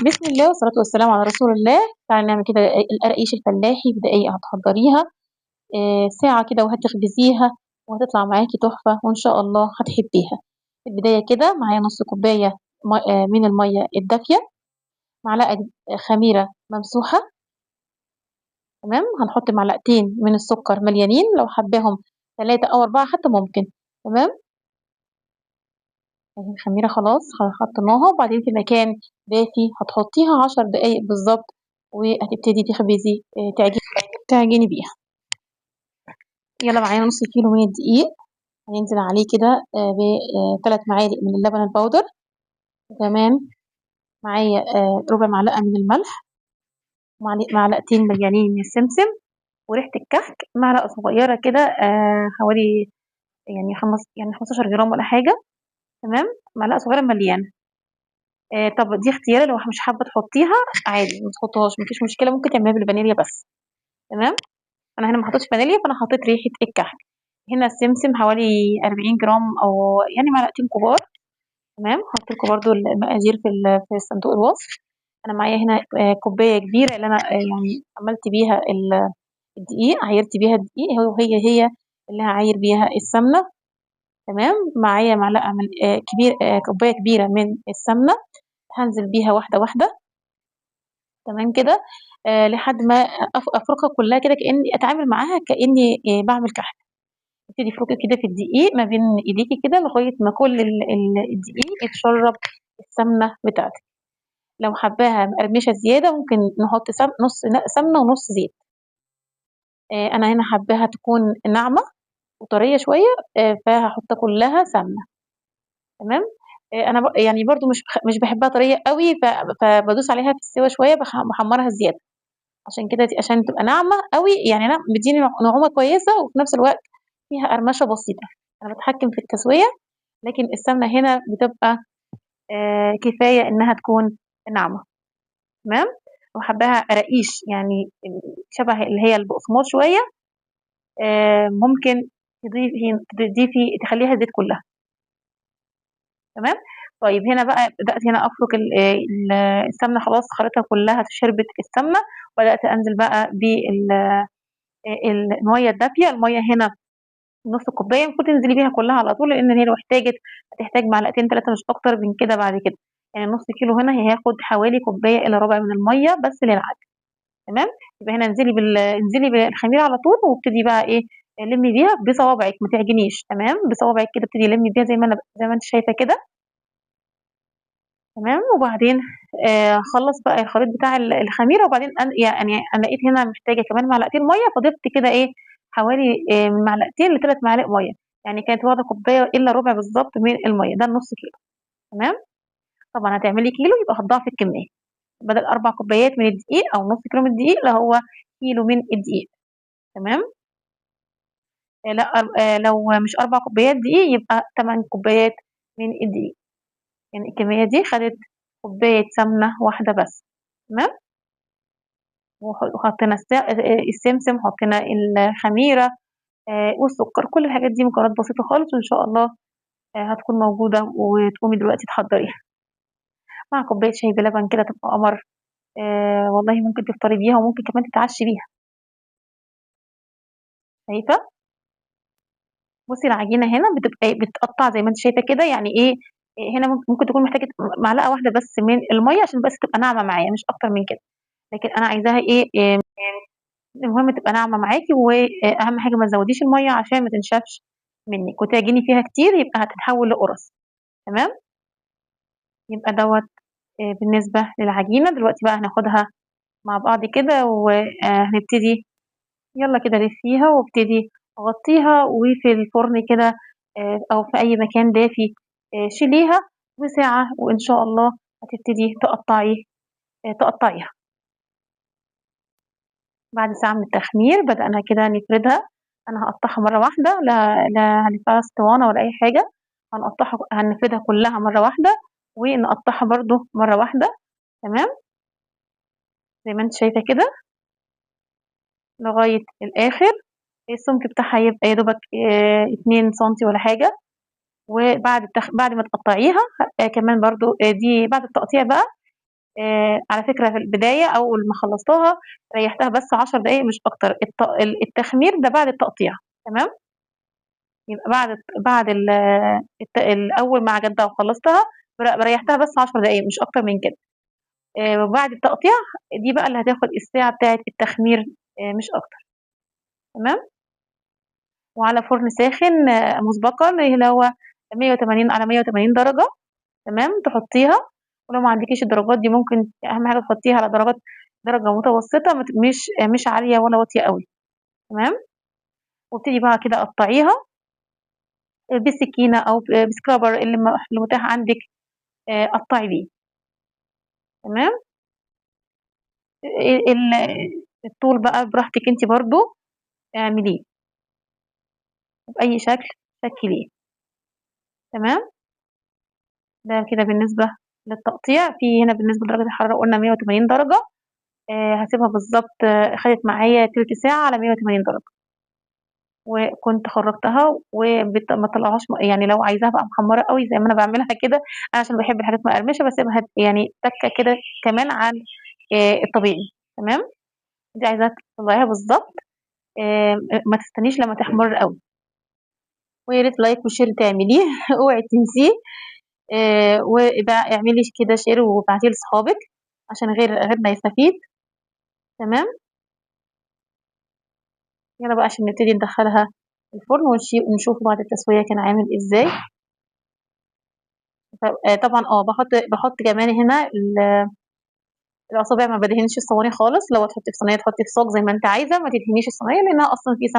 بسم الله والصلاة والسلام على رسول الله. تعالي نعمل كده القرقيش الفلاحي بدقايق هتحضريها ساعة كده وهتخبزيها وهتطلع معاكي تحفة وإن شاء الله هتحبيها. في البداية كده معايا نص كوباية من المية الدافية، معلقة خميرة ممسوحة، تمام. هنحط معلقتين من السكر مليانين، لو حباهم 3 أو 4 حتى ممكن، تمام. الخميرة خلاص حطيناها، وبعدين في مكان دافي هتحطيها 10 دقايق بالظبط، وهتبتدي تخبزي تعجني بيها. يلا معانا نص كيلو من الدقيق، هننزل عليه كده ب3 معالق من اللبن البودر، وكمان معايا ربع معلقة من الملح، معلقتين مليانين من السمسم، وريحة الكحك معلقة صغيرة كده حوالي يعني 15 جرام ولا حاجة، تمام. معلقة صغيرة مليانة. طب دي اختياري، لو مش حابة تحطيها عادي ما تحطهاش، مفيش مشكلة، ممكن تعمليها بالفانيليا بس، تمام. أنا هنا ما حطيتش فانيليا، فأنا حطيت ريحة الكحك. هنا السمسم حوالي 40 جرام أو يعني معلقتين كبار، تمام. هحط لكم برضو المقادير في صندوق الوصف. أنا معايا هنا كوباية كبيرة اللي أنا يعني عملت بيها الدقيق، عايرت بيها الدقيق، هي اللي هعاير بيها السمنة، تمام. معايا معلقة من كوباية كبيرة من السمنة، هنزل بيها واحدة واحدة، تمام كده. لحد ما أفركها كلها كده، كأني أتعامل معاها كأني بعمل كحك. تبتدي تفركي كده في الدقيق ما بين ايديكي كده لغايه ما كل الدقيق يتشرب السمنه بتاعتك. لو حباها مقرمشه زياده ممكن نحط نص سمنه ونص زيت. انا هنا حباها تكون ناعمه وطريه شويه، فهحط كلها سمنه، تمام. انا يعني برضو مش بحبها طريه قوي، فبدوس عليها في السوا شويه، بحمرها زياده عشان كده، عشان تبقى ناعمه قوي، يعني بتديني نعومه كويسه وفي نفس الوقت فيها قرمشه بسيطه. انا بتحكم في التسويه، لكن السمنة هنا بتبقى كفاية إنها تكون ناعمة، تمام. وحباها قراقيش يعني شبه اللي هي البقسماط شوية، ممكن تضيفي تخليها زيت كلها، تمام. طيب هنا بقى بدأت هنا أفرك السمنة، خلاص خلطتها كلها شربت السمنة، وبدأت أنزل بقى بالمية الدافية. المية هنا نص كوباية، المفروض تنزلي بيها كلها على طول، لأن هي لو هتحتاج معلقتين 3 مش أكتر من كده بعد كده. يعني نص كيلو هنا هياخد حوالي كوباية إلا ربع من المية بس للعجن، تمام. يبقى هنا انزلي بالخميرة على طول، وابتدي بقى إيه، لمي بيها بصوابعك، ما تعجنيش، تمام. بصوابعك كده ابتدي لمي بيها زي ما انت شايفة كده، تمام. وبعدين خلص بقى الخليط بتاع الخميرة، وبعدين يعني أنا لقيت هنا محتاجة كمان معلقتين مية، فضفت كده إيه حوالي من معلقتين ل3 معالق مية، يعني كانت واخدة كوباية إلا ربع بالظبط من المية، ده النص كيلو، تمام. طبعا هتعملي كيلو يبقى هتضاعفي الكمية، بدل 4 كوبايات من الدقيق أو نص كيلو من الدقيق، اللي هو كيلو من الدقيق، تمام. لا لو مش 4 كوبايات دقيق يبقى 8 كوبايات من الدقيق، يعني الكمية دي خدت كوباية سمنة واحدة بس، تمام. وحطينا السمسم، حطينا الخميرة والسكر، كل الحاجات دي مكونات بسيطة خالص، وإن شاء الله هتكون موجودة، وتقومي دلوقتي تحضريها مع كوباية شاي بلبن كده تبقى قمر. والله ممكن تفطري بيها وممكن كمان تتعشي بيها. شايفة؟ بصي العجينة هنا بتبقى بتتقطع زي ما انت شايفة كده، يعني ايه، هنا ممكن تكون محتاجة معلقة واحدة بس من المية عشان بس تبقى ناعمة معايا، مش أكتر من كده، لكن أنا عايزاها ايه المهم تبقى ناعمة معاكي، وأهم حاجة ما تزوديش المية عشان ما تنشفش منك وتعجني فيها كتير، يبقى هتتحول لقرص، تمام. يبقى دوت بالنسبة للعجينة. دلوقتي بقى هناخدها مع بعض كده، وهنبتدي يلا كده لفيها، وابتدي غطيها، وفي الفرن كده أو في أي مكان دافي شيليها وساعة، وإن شاء الله هتبتدي تقطعيها. بعد ساعة من التخمير بدأنا كده نفردها. أنا هقطعها مرة واحدة، لا هنفردها اسطوانة ولا أي حاجة، هنفردها كلها مرة واحدة، ونقطعها برضو مرة واحدة، تمام. زي ما انت شايفة كده لغاية الآخر. السمك بتاعها يبقى يا دوبك 2 سنتي ولا حاجة. وبعد بعد ما تقطعيها كمان برضو دي بعد التقطيع بقى على فكرة في البداية أول ما خلصتها ريحتها بس 10 دقايق مش أكتر. التخمير ده بعد التقطيع. تمام. يبقى بعد أول ما عجنتها وخلصتها ريحتها بس 10 دقايق مش أكتر من كده. وبعد التقطيع دي بقى اللي هتاخد الساعة بتاعة التخمير مش أكتر. تمام. وعلى فرن ساخن مسبقا اللي هو 180 على 180 درجة. تمام. تحطيها، ولو ما عندكيش الدرجات دي ممكن أهم حاجة تحطيها على درجة متوسطة، مش عالية ولا واطية قوي. تمام. وابتدي بقى كده قطعيها بسكينة أو بسكرابر اللي متاح عندك، قطعي بيه. تمام. الطول بقى براحتك انت برضو اعمليه بأي شكل شكليه. تمام. ده كده بالنسبة للتقطيع. في هنا بالنسبة لدرجة الحرارة قلنا 180 درجة. هسيبها بالظبط، خدت معايا تلت ساعة على 180 درجة، وكنت خرجتها وما طلعهاش يعني لو عايزاها بقى محمرة قوي زي ما انا بعملها كده، انا عشان بحب الحاجات مقرمشة بسيبها يعني تكة كده كمان عن الطبيعي. تمام. دي عايزاها تطلعيها بالظبط، ما تستنيش لما تحمر قوي. ويا ريت لايك وشير تعمليه اوعي تنسيه. وبقى اعملي كده شير وابعتيه لاصحابك عشان غيرنا يستفيد. تمام. يلا بقى عشان نبتدي ندخلها الفرن ونشوف بعد التسوية كان عامل ازاي. طبعا بحط كمان هنا الاصابع، ما بدهنش الصواني خالص. لو تحطي في صينيه تحطي في صاج زي ما انت عايزه، ما تدهنيش الصينيه لانها اصلا في سمنه